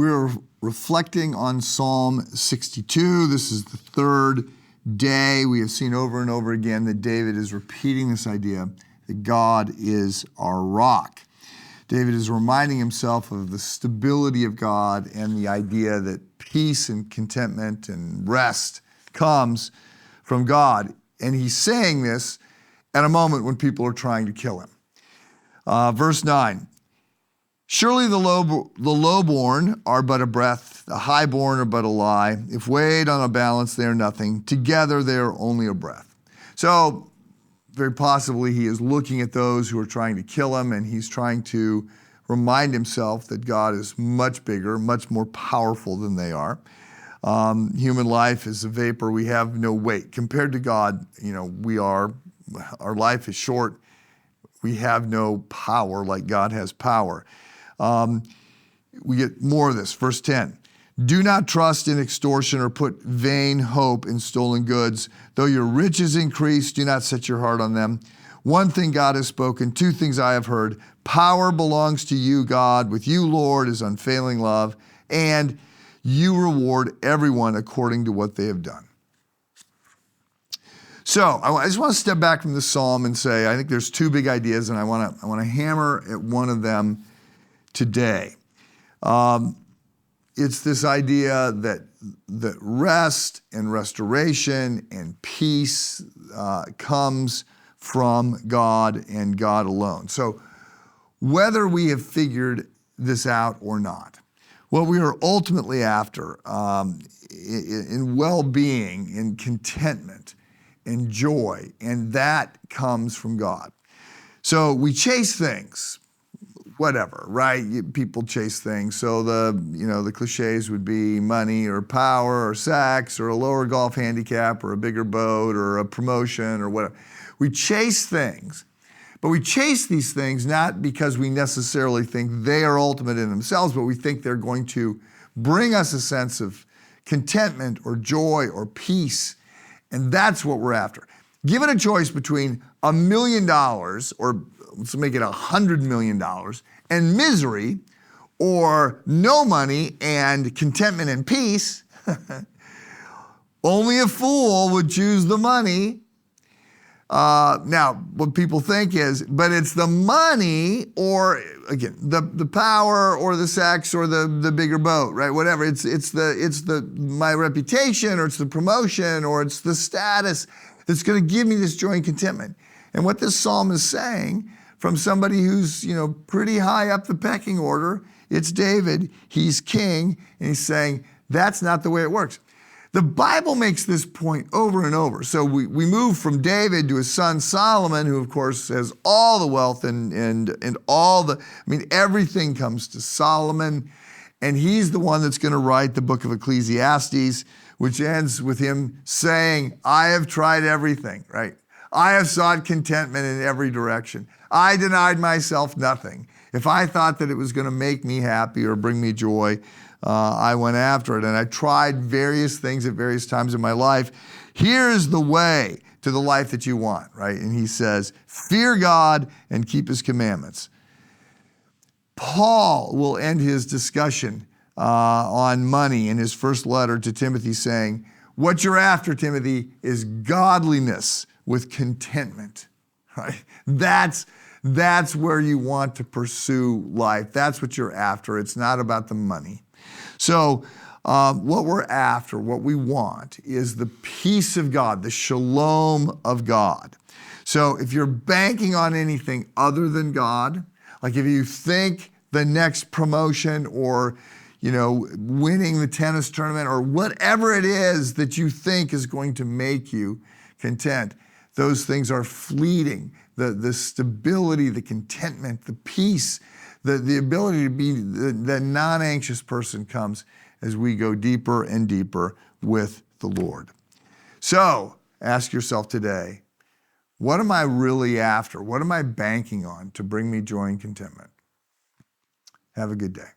We're reflecting on Psalm 62. This is the third day. We have seen over and over again that David is repeating this idea that God is our rock. David is reminding himself of the stability of God and the idea that peace and contentment and rest comes from God. And he's saying this at a moment when people are trying to kill him. Verse 9, surely the lowborn are but a breath, the highborn are but a lie. If weighed on a balance, they are nothing. Together they are only a breath. So very possibly he is looking at those who are trying to kill him, and he's trying to remind himself that God is much bigger, much more powerful than they are. Human life is a vapor. We have no weight. Compared to God, our life is short. We have no power like God has power. We get more of this. Verse 10, do not trust in extortion or put vain hope in stolen goods. Though your riches increase, do not set your heart on them. One thing God has spoken, two things I have heard. Power belongs to you, God. With you, Lord, is unfailing love, and you reward everyone according to what they have done. So I just want to step back from this psalm and say, I think there's two big ideas, and I want to hammer at one of them today. It's this idea that rest and restoration and peace comes from God and God alone. So whether we have figured this out or not, what we are ultimately after in well-being, in contentment, and joy, and that comes from God. So we chase things, whatever, right? People chase things. So the cliches would be money or power or sex or a lower golf handicap or a bigger boat or a promotion or whatever. We chase things, but we chase these things not because we necessarily think they are ultimate in themselves, but we think they're going to bring us a sense of contentment or joy or peace. And that's what we're after. Given a choice between $1 million, or let's make it $100 million, and misery, or no money and contentment and peace, only a fool would choose the money. Now, what people think is, but it's the money, or again, the power, or the sex, or the bigger boat, right? Whatever. It's my reputation, or it's the promotion, or it's the status that's going to give me this joy and contentment. And what this psalm is saying, from somebody who's pretty high up the pecking order, it's David. He's king, and he's saying that's not the way it works. The Bible makes this point over and over. So we move from David to his son Solomon, who of course has all the wealth and all everything comes to Solomon. And he's the one that's going to write the book of Ecclesiastes, which ends with him saying, I have tried everything, right? I have sought contentment in every direction. I denied myself nothing. If I thought that it was going to make me happy or bring me joy, I went after it, and I tried various things at various times in my life. Here's the way to the life that you want, right? And he says, fear God and keep his commandments. Paul will end his discussion on money in his first letter to Timothy saying, what you're after, Timothy, is godliness with contentment, right? That's where you want to pursue life. That's what you're after. It's not about the money. So what we're after, what we want, is the peace of God, the shalom of God. So if you're banking on anything other than God, like if you think the next promotion or winning the tennis tournament or whatever it is that you think is going to make you content, those things are fleeting. The stability, the contentment, the peace, the ability to be the non-anxious person comes as we go deeper and deeper with the Lord. So ask yourself today, what am I really after? What am I banking on to bring me joy and contentment? Have a good day.